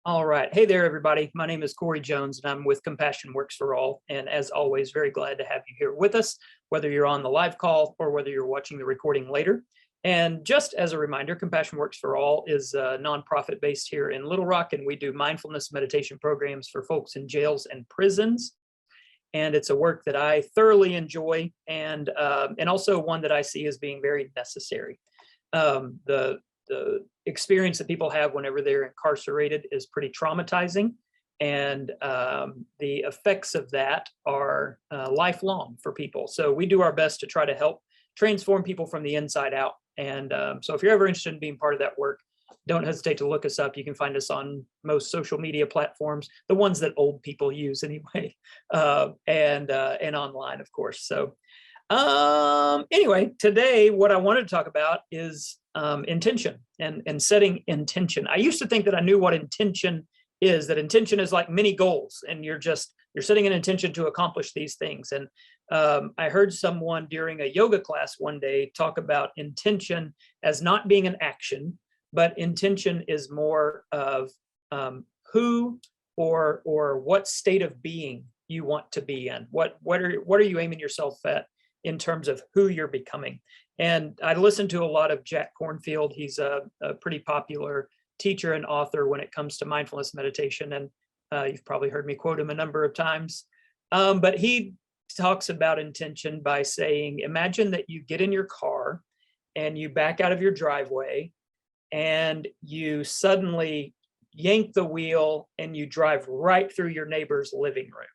All right. Hey there, everybody. My name is Corey Jones, and I'm with Compassion Works for All. And as always, very glad to have you here with us, whether you're on the live call or whether you're watching the recording later. And just as a reminder, Compassion Works for All is a nonprofit based here in Little Rock, and we do mindfulness meditation programs for folks in jails and prisons. And it's a work that I thoroughly enjoy, and also one that I see as being very necessary. The experience that people have whenever they're incarcerated is pretty traumatizing, and the effects of that are lifelong for people. So we do our best to try to help transform people from the inside out. And so if you're ever interested in being part of that work, don't hesitate to look us up. You can find us on most social media platforms, the ones that old people use anyway, and online, of course. So anyway, today what I wanted to talk about is intention and setting intention. I used to think that I knew what intention is, that intention is like many goals, and you're setting an intention to accomplish these things. And I heard someone during a yoga class one day talk about intention as not being an action, but intention is more of who or what state of being you want to be in. What are you aiming yourself at in terms of who you're becoming? And I listened to a lot of Jack Kornfield. He's a pretty popular teacher and author when it comes to mindfulness meditation, and you've probably heard me quote him a number of times. But he talks about intention by saying, imagine that you get in your car and you back out of your driveway and you suddenly yank the wheel and you drive right through your neighbor's living room.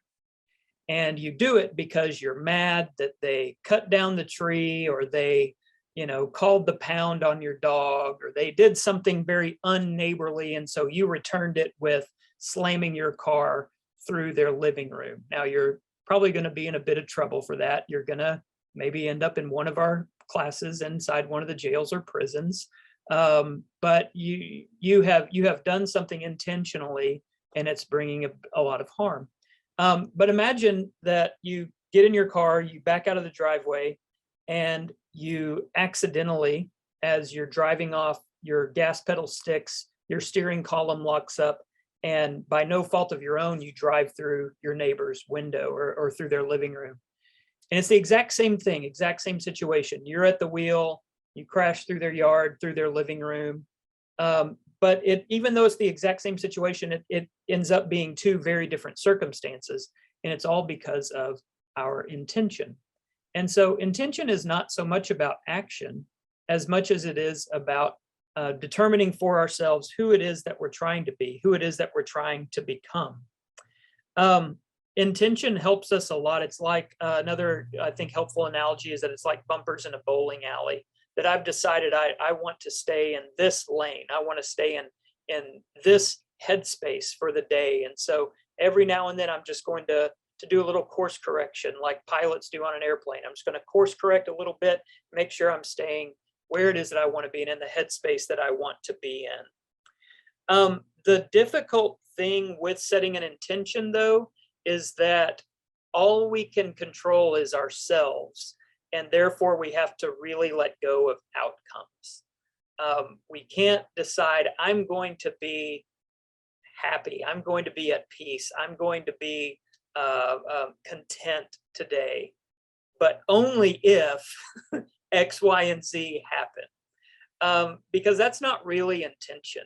And you do it because you're mad that they cut down the tree, or they, called the pound on your dog, or they did something very unneighborly. And so you returned it with slamming your car through their living room. Now you're probably going to be in a bit of trouble for that. You're going to maybe end up in one of our classes inside one of the jails or prisons. But you have done something intentionally, and it's bringing a lot of harm. But imagine that you get in your car, you back out of the driveway, and you accidentally, as you're driving off, your gas pedal sticks, your steering column locks up, and by no fault of your own, you drive through your neighbor's window or through their living room. And it's the exact same thing, exact same situation. You're at the wheel, you crash through their yard, through their living room. But even though it's the exact same situation, it ends up being two very different circumstances, and it's all because of our intention. And so intention is not so much about action as much as it is about determining for ourselves who it is that we're trying to be, who it is that we're trying to become. Intention helps us a lot. It's like another, I think, helpful analogy is that it's like bumpers in a bowling alley. That I've decided I want to stay in this lane. I want to stay in this headspace for the day. And so every now and then I'm just going to do a little course correction like pilots do on an airplane. I'm just going to course correct a little bit, make sure I'm staying where it is that I want to be and in the headspace that I want to be in. The difficult thing with setting an intention, though, is that all we can control is ourselves. And therefore, we have to really let go of outcomes. We can't decide, I'm going to be happy. I'm going to be at peace. I'm going to be content today, but only if X, Y, and Z happen, because that's not really intention.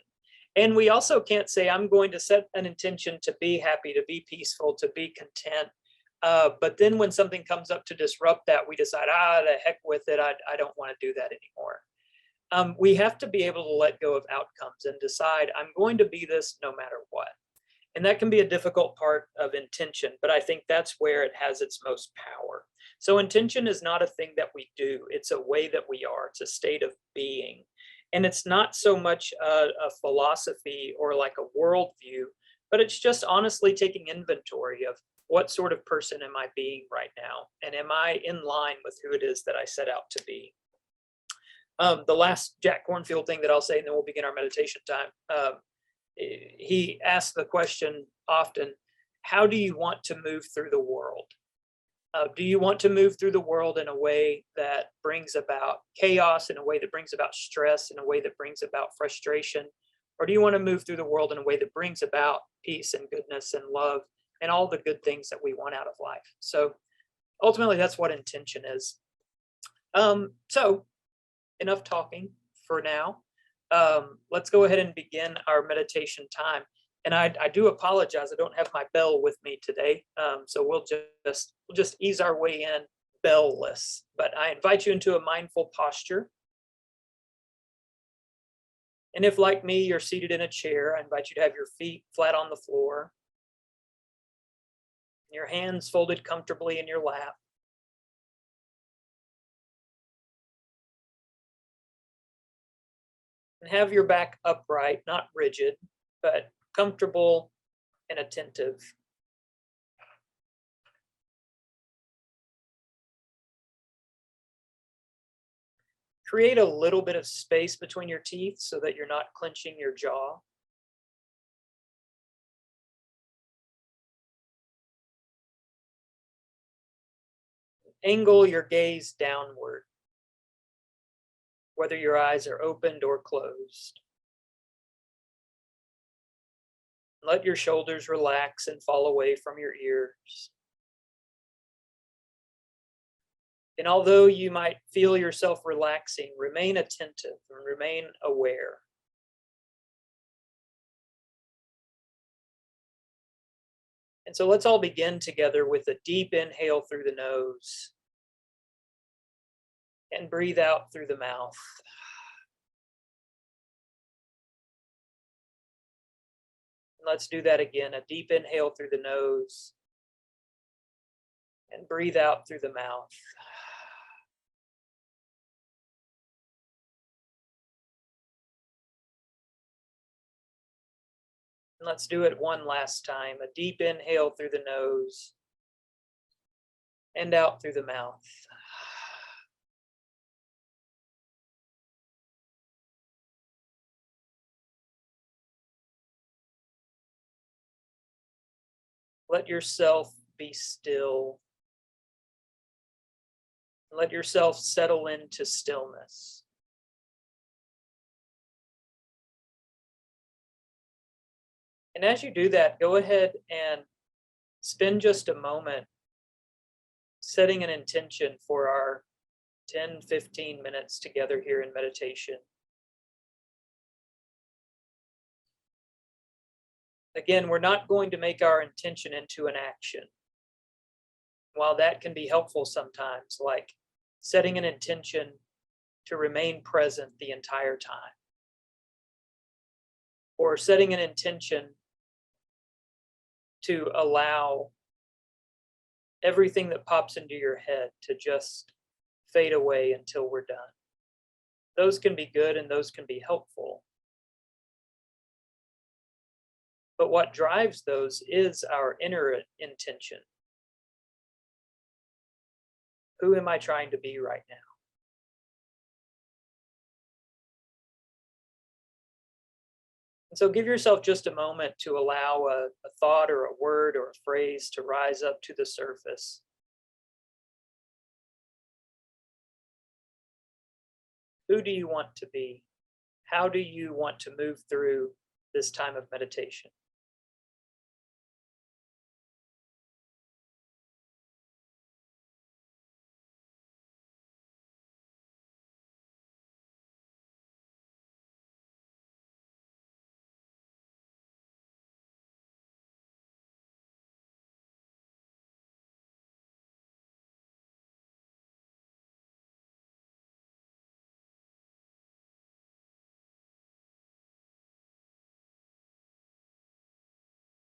And we also can't say, I'm going to set an intention to be happy, to be peaceful, to be content. But then when something comes up to disrupt that, we decide, the heck with it. I don't want to do that anymore. We have to be able to let go of outcomes and decide, I'm going to be this no matter what. And that can be a difficult part of intention, but I think that's where it has its most power. So intention is not a thing that we do. It's a way that we are. It's a state of being. And it's not so much a philosophy or like a worldview, but it's just honestly taking inventory of what sort of person am I being right now? And am I in line with who it is that I set out to be? The last Jack Kornfield thing that I'll say, and then we'll begin our meditation time. He asked the question often, how do you want to move through the world? Do you want to move through the world in a way that brings about chaos, in a way that brings about stress, in a way that brings about frustration? Or do you want to move through the world in a way that brings about peace and goodness and love and all the good things that we want out of life? So ultimately, that's what intention is. So enough talking for now. Let's go ahead and begin our meditation time. And I do apologize. I don't have my bell with me today. So we'll just ease our way in bell-less. But I invite you into a mindful posture. And if, like me, you're seated in a chair, I invite you to have your feet flat on the floor, your hands folded comfortably in your lap. And have your back upright, not rigid, but comfortable and attentive. Create a little bit of space between your teeth so that you're not clenching your jaw. Angle your gaze downward, whether your eyes are opened or closed. Let your shoulders relax and fall away from your ears. And although you might feel yourself relaxing, remain attentive and remain aware. And so let's all begin together with a deep inhale through the nose and breathe out through the mouth. Let's do that again. A deep inhale through the nose and breathe out through the mouth. And let's do it one last time. A deep inhale through the nose and out through the mouth. Let yourself be still. Let yourself settle into stillness. And as you do that, go ahead and spend just a moment setting an intention for our 10, 15 minutes together here in meditation. Again, we're not going to make our intention into an action. While that can be helpful sometimes, like setting an intention to remain present the entire time, or setting an intention to allow everything that pops into your head to just fade away until we're done. Those can be good and those can be helpful. But what drives those is our inner intention. Who am I trying to be right now? And so give yourself just a moment to allow a thought or a word or a phrase to rise up to the surface. Who do you want to be? How do you want to move through this time of meditation?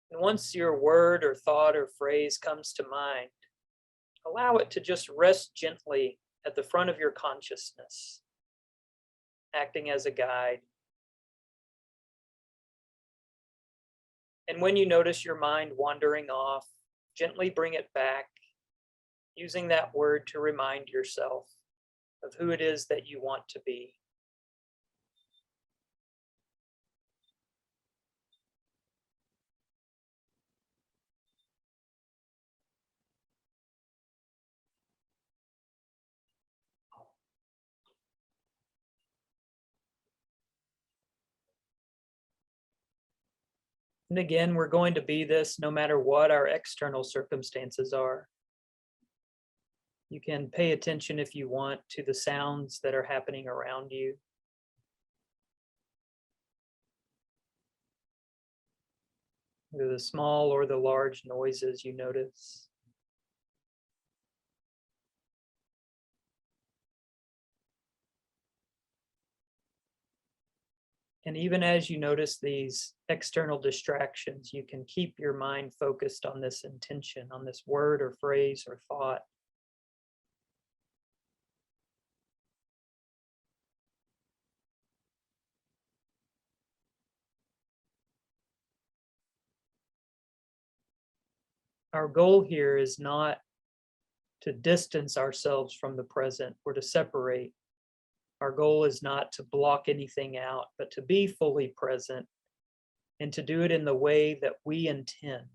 And once your word or thought or phrase comes to mind, allow it to just rest gently at the front of your consciousness, acting as a guide. And when you notice your mind wandering off, gently bring it back, using that word to remind yourself of who it is that you want to be. And again, we're going to be this no matter what our external circumstances are. You can pay attention if you want to the sounds that are happening around you. Either the small or the large noises you notice. And even as you notice these external distractions, you can keep your mind focused on this intention, on this word or phrase or thought. Our goal here is not to distance ourselves from the present or to separate. Our goal is not to block anything out, but to be fully present and to do it in the way that we intend,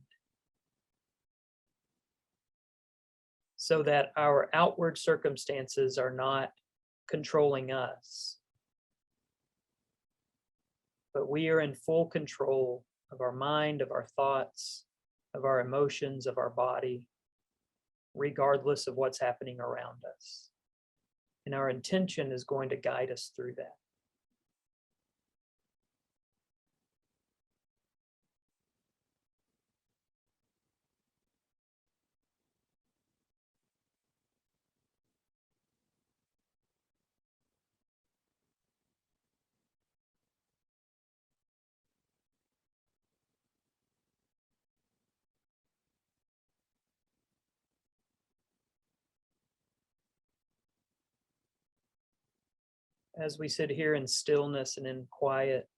so that our outward circumstances are not controlling us, but we are in full control of our mind, of our thoughts, of our emotions, of our body, regardless of what's happening around us. And our intention is going to guide us through that. As we sit here in stillness and in quiet,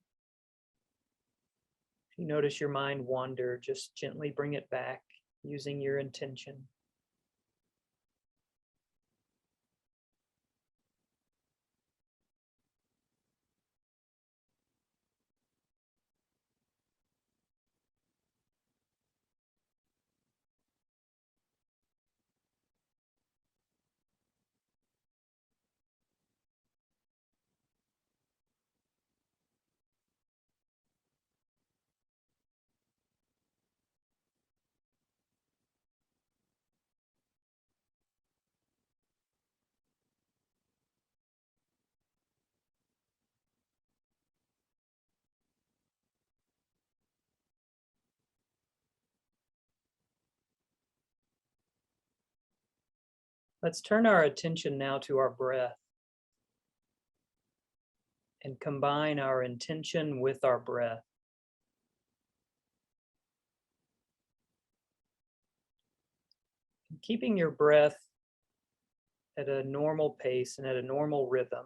if you notice your mind wander, just gently bring it back using your intention. Let's turn our attention now to our breath and combine our intention with our breath. Keeping your breath at a normal pace and at a normal rhythm.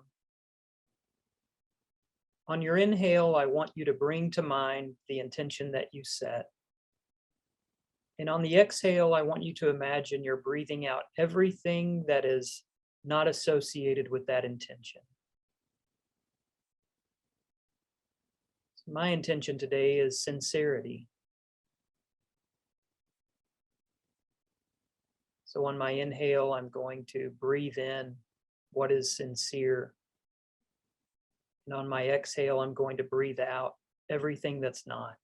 On your inhale, I want you to bring to mind the intention that you set. And on the exhale, I want you to imagine you're breathing out everything that is not associated with that intention. So my intention today is sincerity. So on my inhale, I'm going to breathe in what is sincere. And on my exhale, I'm going to breathe out everything that's not.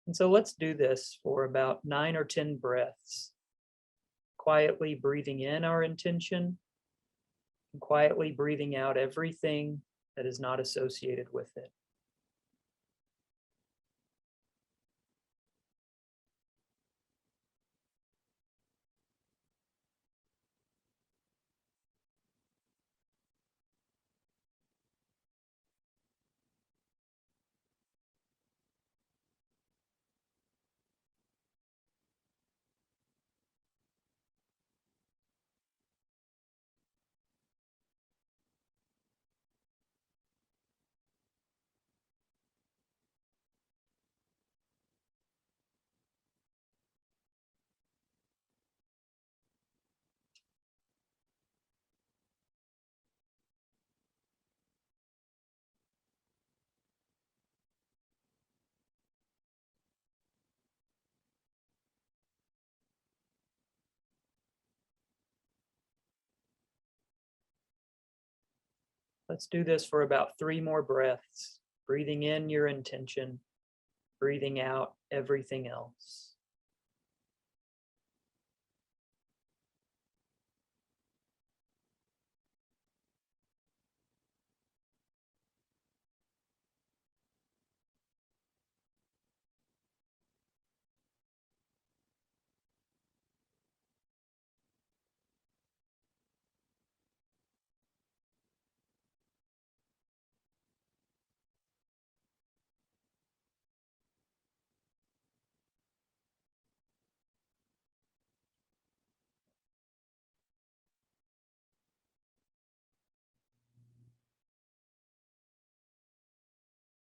And so let's do this for about 9 or 10 breaths, quietly breathing in our intention and quietly breathing out everything that is not associated with it. Let's do this for about 3 more breaths. Breathing in your intention, breathing out everything else.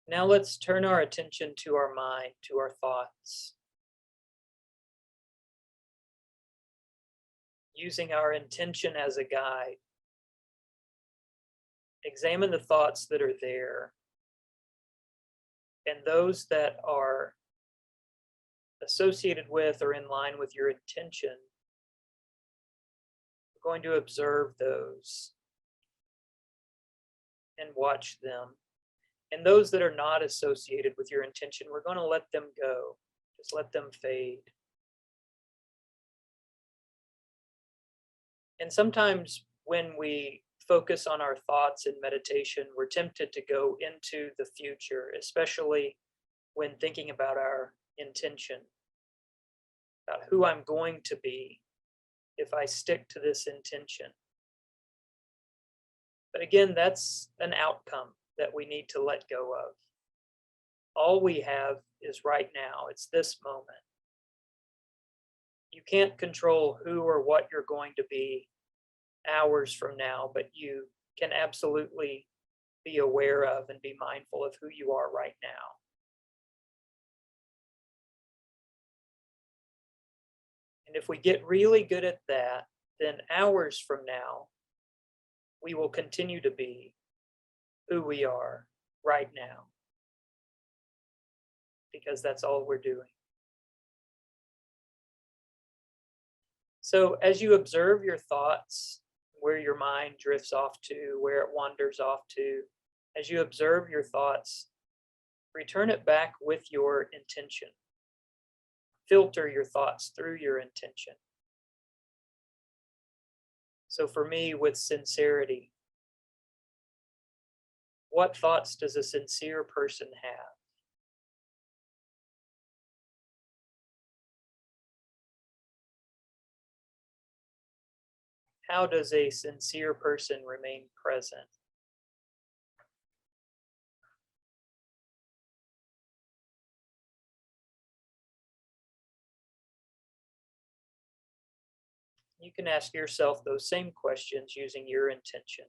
Now let's turn our attention to our mind, to our thoughts. Using our intention as a guide, examine the thoughts that are there and those that are associated with or in line with your intention. We're going to observe those and watch them. And those that are not associated with your intention, we're going to let them go. Just let them fade. And sometimes when we focus on our thoughts in meditation, we're tempted to go into the future, especially when thinking about our intention, about who I'm going to be if I stick to this intention. But again, that's an outcome that we need to let go of. All we have is right now. It's this moment. You can't control who or what you're going to be hours from now, but you can absolutely be aware of and be mindful of who you are right now. And if we get really good at that, then hours from now, we will continue to be who we are right now, because that's all we're doing. So as you observe your thoughts, where your mind drifts off to, where it wanders off to, as you observe your thoughts, return it back with your intention. Filter your thoughts through your intention. So for me, with sincerity, what thoughts does a sincere person have? How does a sincere person remain present? You can ask yourself those same questions using your intention.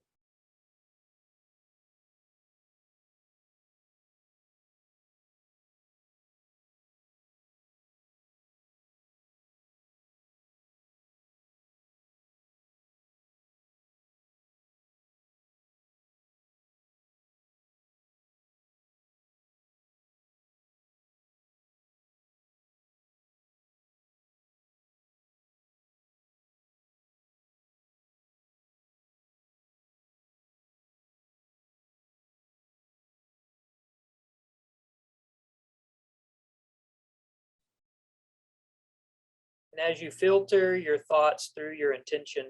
And as you filter your thoughts through your intention,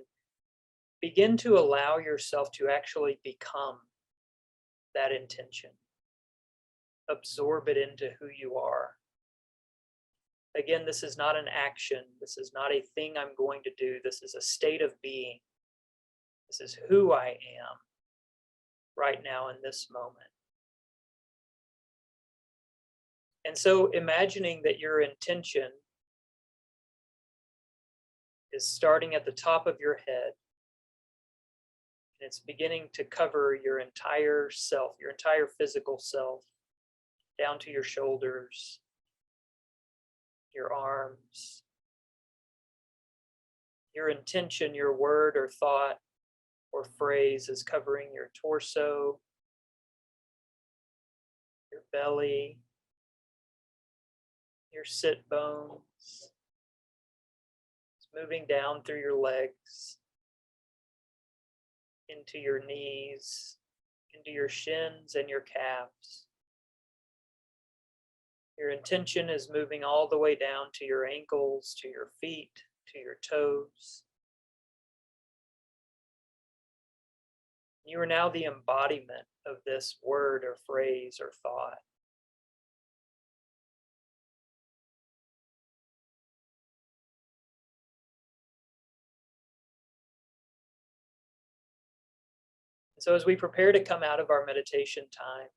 begin to allow yourself to actually become that intention. Absorb it into who you are. Again, this is not an action. This is not a thing I'm going to do. This is a state of being. This is who I am right now in this moment. And so imagining that your intention is starting at the top of your head, and it's beginning to cover your entire self, your entire physical self, down to your shoulders, your arms. Your intention, your word or thought or phrase is covering your torso, your belly, your sit bones. It's moving down through your legs, into your knees, into your shins and your calves. Your intention is moving all the way down to your ankles, to your feet, to your toes. You are now the embodiment of this word or phrase or thought. So as we prepare to come out of our meditation time,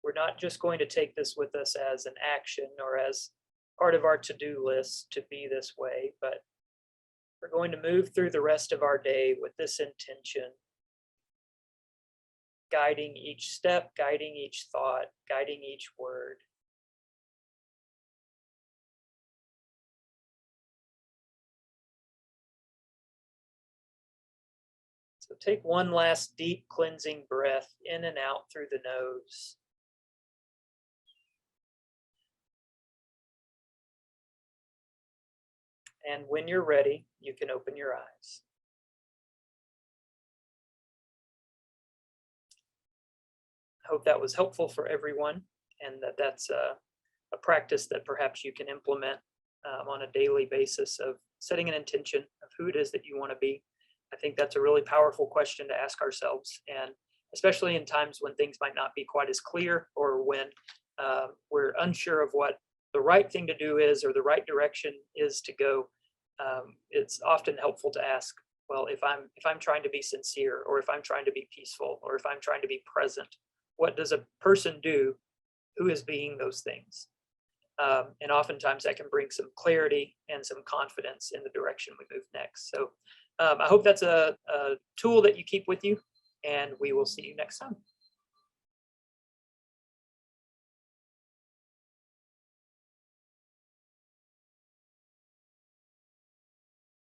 we're not just going to take this with us as an action or as part of our to-do list to be this way, but we're going to move through the rest of our day with this intention, guiding each step, guiding each thought, guiding each word. So take one last deep cleansing breath in and out through the nose. And when you're ready, you can open your eyes. I hope that was helpful for everyone, and that's a practice that perhaps you can implement on a daily basis of setting an intention of who it is that you want to be. I think that's a really powerful question to ask ourselves, and especially in times when things might not be quite as clear, or when we're unsure of what the right thing to do is or the right direction is to go. It's often helpful to ask, well, if I'm trying to be sincere, or if I'm trying to be peaceful, or if I'm trying to be present, what does a person do who is being those things? And oftentimes that can bring some clarity and some confidence in the direction we move next. So I hope that's a tool that you keep with you, and we will see you next time.